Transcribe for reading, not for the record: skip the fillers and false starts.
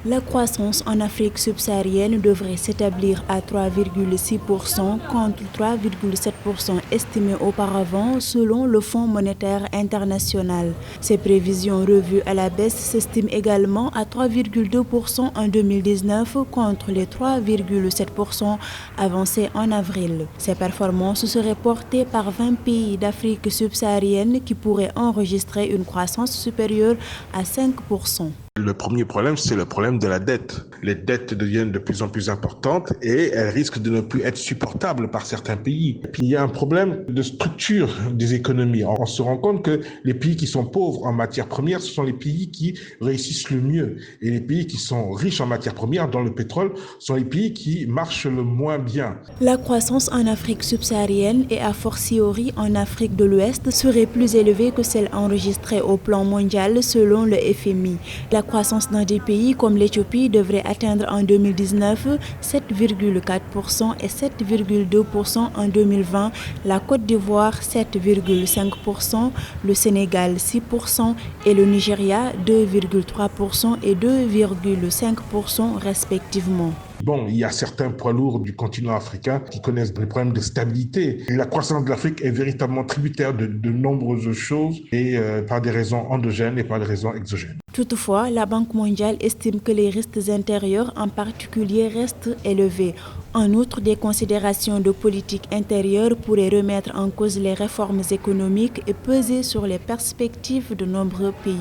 La croissance en Afrique subsaharienne devrait s'établir à 3,6% contre 3,7% estimé auparavant selon le Fonds monétaire international. Ces prévisions revues à la baisse s'estiment également à 3,2% en 2019 contre les 3,7% avancés en avril. Ces performances seraient portées par 20 pays d'Afrique subsaharienne qui pourraient enregistrer une croissance supérieure à 5%. Le premier problème, c'est le problème de la dette. Les dettes deviennent de plus en plus importantes et elles risquent de ne plus être supportables par certains pays. Et puis, il y a un problème de structure des économies. On se rend compte que les pays qui sont pauvres en matières premières, ce sont les pays qui réussissent le mieux. Et les pays qui sont riches en matières premières, dont le pétrole, sont les pays qui marchent le moins bien. La croissance en Afrique subsaharienne et a fortiori en Afrique de l'Ouest serait plus élevée que celle enregistrée au plan mondial selon le FMI. La croissance dans des pays comme l'Éthiopie devrait atteindre en 2019 7,4% et 7,2% en 2020, la Côte d'Ivoire 7,5%, le Sénégal 6% et le Nigeria 2,3% et 2,5% respectivement. Bon, il y a certains poids lourds du continent africain qui connaissent des problèmes de stabilité. Et la croissance de l'Afrique est véritablement tributaire de nombreuses choses et par des raisons endogènes et par des raisons exogènes. Toutefois, la Banque mondiale estime que les risques intérieurs en particulier restent élevés. En outre, des considérations de politique intérieure pourraient remettre en cause les réformes économiques et peser sur les perspectives de nombreux pays.